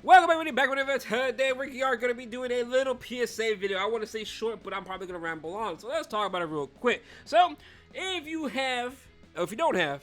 Welcome everybody back with event. Today we are going to be doing a little PSA video. I want to say short, but I'm probably going to ramble on. So let's talk about it real quick. So if you have, or if you don't have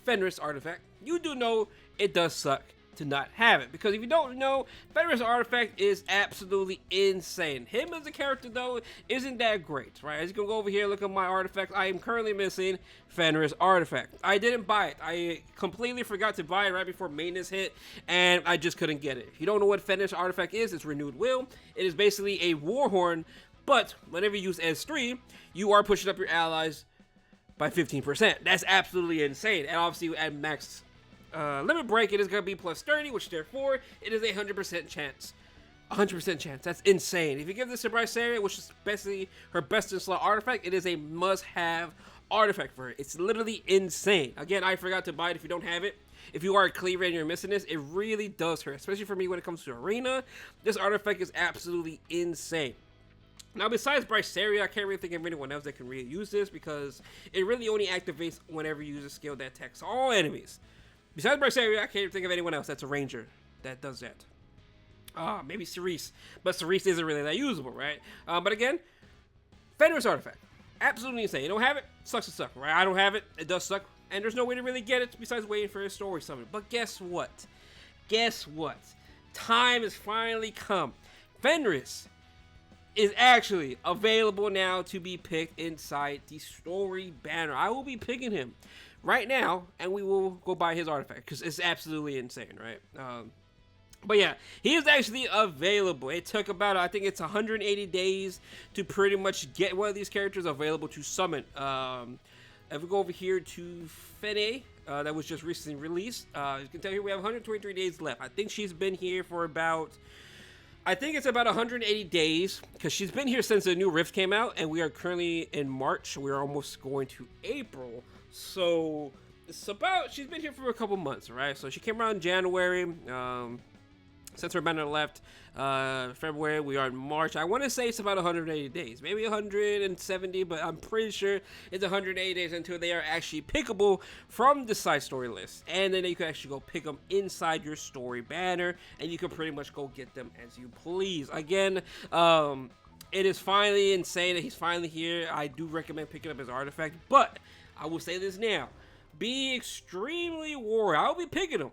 feneris artifact, you do know it does suck to not have it. Because if you don't know, feneris artifact is absolutely insane. Him as a character though isn't that great, right? As you can go over here, look at my artifacts. I am currently missing feneris artifact. I didn't buy it. I completely forgot to buy it right before maintenance hit, and I just couldn't get it. If you don't know what feneris artifact is, it's renewed will. It is basically a war horn, but whenever you use S3, you are pushing up your allies by 15%. That's absolutely insane. And obviously at max limit break, it is going to be plus 30, which therefore it is a 100% chance. 100% chance. That's insane. If you give this to Bryceria, which is basically her best in slot artifact, it is a must-have artifact for her. It's literally insane. Again, I forgot to buy it if you don't have it. If you are a cleaver and you're missing this, it really does hurt. Especially for me when it comes to arena. This artifact is absolutely insane. Now, besides Bryceria, I can't really think of anyone else that can really use this because it really only activates whenever you use a skill that attacks all enemies. Besides Bryceria, I can't think of anyone else that's a ranger that does that. Maybe Cerise, but Cerise isn't really that usable, right? But again, feneris artifact, absolutely insane. You don't have it, sucks to suck, right? I don't have it, it does suck, and there's no way to really get it besides waiting for a story summon. But guess what? Guess what? Time has finally come. Feneris is actually available now to be picked inside the story banner. I will be picking him right now, and we will go buy his artifact because it's absolutely insane, right? But yeah, he is actually available. It took about, I think it's 180 days to pretty much get one of these characters available to summon. If we go over here to Fene, that was just recently released, you can tell here we have 123 days left. I think she's been here for about, I think it's about 180 days because she's been here since the new Rift came out, and we are currently in March. We're almost going to April. So it's about, she's been here for a couple months, right? So she came around in January. Since her banner left February, we are in March. I want to say it's about 180 days, maybe 170, but I'm pretty sure it's 180 days until they are actually pickable from the side story list. And then you can actually go pick them inside your story banner, and you can pretty much go get them as you please. Again, it is finally insane that he's finally here. I do recommend picking up his artifact, but I will say this now. Be extremely worried. I'll be picking him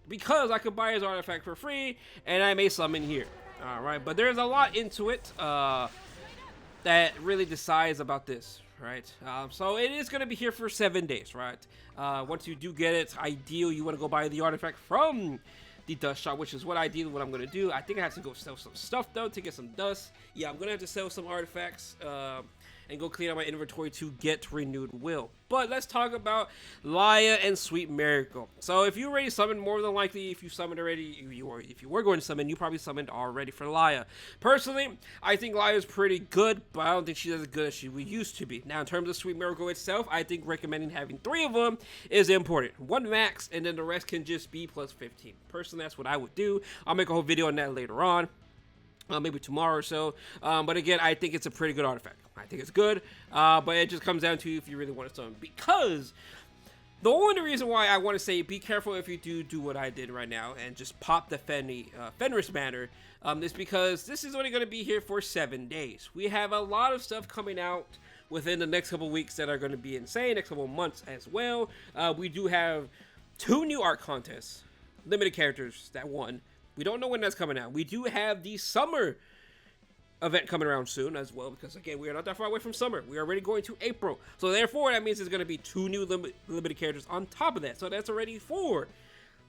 because I could buy his artifact for free, and I may summon here. Alright, but there's a lot into it that really decides about this, right? So it is going to be here for 7 days, right? Once you do get it, ideal, you want to go buy the artifact from the dust shop, which is what ideally what I'm going to do. I think I have to go sell some stuff, though, to get some dust. Yeah, I'm going to have to sell some artifacts and go clean out my inventory to get renewed will. But let's talk about Laia and Sweet Miracle. So if you already summoned, more than likely, if you summoned already, if you were going to summon, you probably summoned already for Laia. Personally, I think Laia is pretty good, but I don't think she's as good as she used to be. Now, in terms of Sweet Miracle itself, I think recommending having 3 of them is important. 1 max, and then the rest can just be plus 15. Personally, that's what I would do. I'll make a whole video on that later on. Maybe tomorrow or so. But again, I think it's a pretty good artifact. I think it's good, but it just comes down to if you really want to summon. Because the only reason why I want to say be careful if you do what I did right now and just pop the feneris banner is because this is only going to be here for 7 days. We have a lot of stuff coming out within the next couple weeks that are going to be insane, next couple months as well. We do have 2 new art contests, limited characters that won. We don't know when that's coming out. We do have the summer event coming around soon as well, because again, we are not that far away from summer. We are already going to April. So therefore, that means there's going to be 2 new limited characters on top of that. So that's already 4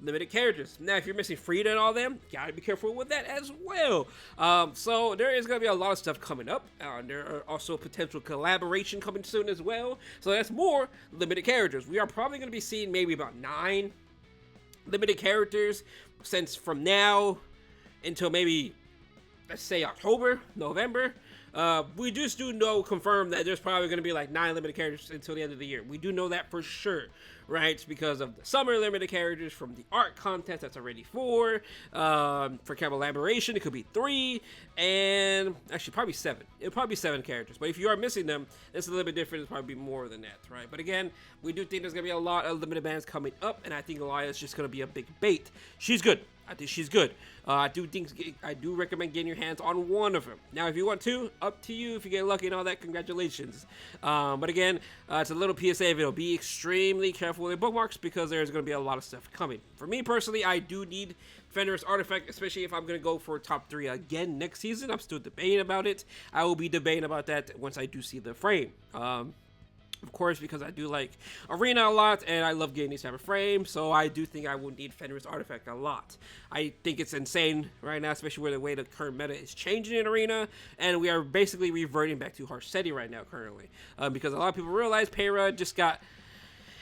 limited characters. Now, if you're missing Frida and all them, gotta be careful with that as well. So there is going to be a lot of stuff coming up. There are also potential collaboration coming soon as well. So that's more limited characters. We are probably going to be seeing maybe about 9 limited characters since from now until maybe, let's say, October, November. We just do know, confirm that there's probably going to be like 9 limited characters until the end of the year. We do know that for sure, right? Because of the summer limited characters from the art contest, that's already 4. For collaboration, it could be 3, and actually probably 7. It'll probably be 7 characters. But if you are missing them, it's a little bit different. It's probably be more than that, right? But again, we do think there's going to be a lot of limited bands coming up, and I think Laia is just going to be a big bait. She's good. I think she's good. I do recommend getting your hands on one of them. Now, if you want two, up to you. If you get lucky and all that, congratulations. But again, it's a little PSA video. Be extremely careful with your bookmarks because there's going to be a lot of stuff coming. For me personally, I do need feneris artifact, especially if I'm going to go for top 3 again next season. I'm still debating about it. I will be debating about that once I do see the frame. Of course, because I do like Arena a lot, and I love getting these type of frames, so I do think I will need feneris artifact a lot. I think it's insane right now, especially with the way the current meta is changing in Arena, and we are basically reverting back to Harsetti right now currently, because a lot of people realize Para just got...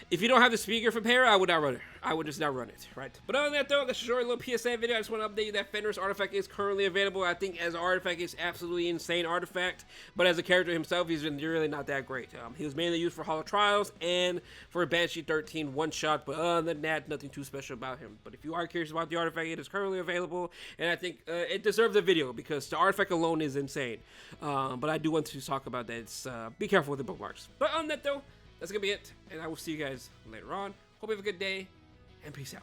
If you don't have the speaker for Para, I would not run it. I would just not run it, right? But other than that, though, that's a short little PSA video. I just want to update you that feneris artifact is currently available. I think as an artifact, it's absolutely insane artifact. But as a character himself, he's been really not that great. He was mainly used for Hollow Trials and for Banshee 13 one-shot. But other than that, nothing too special about him. But if you are curious about the artifact, it is currently available. And I think it deserves a video because the artifact alone is insane. But I do want to talk about that. It's, be careful with the bookmarks. But other than that, though, that's going to be it, and I will see you guys later on. Hope you have a good day, and peace out.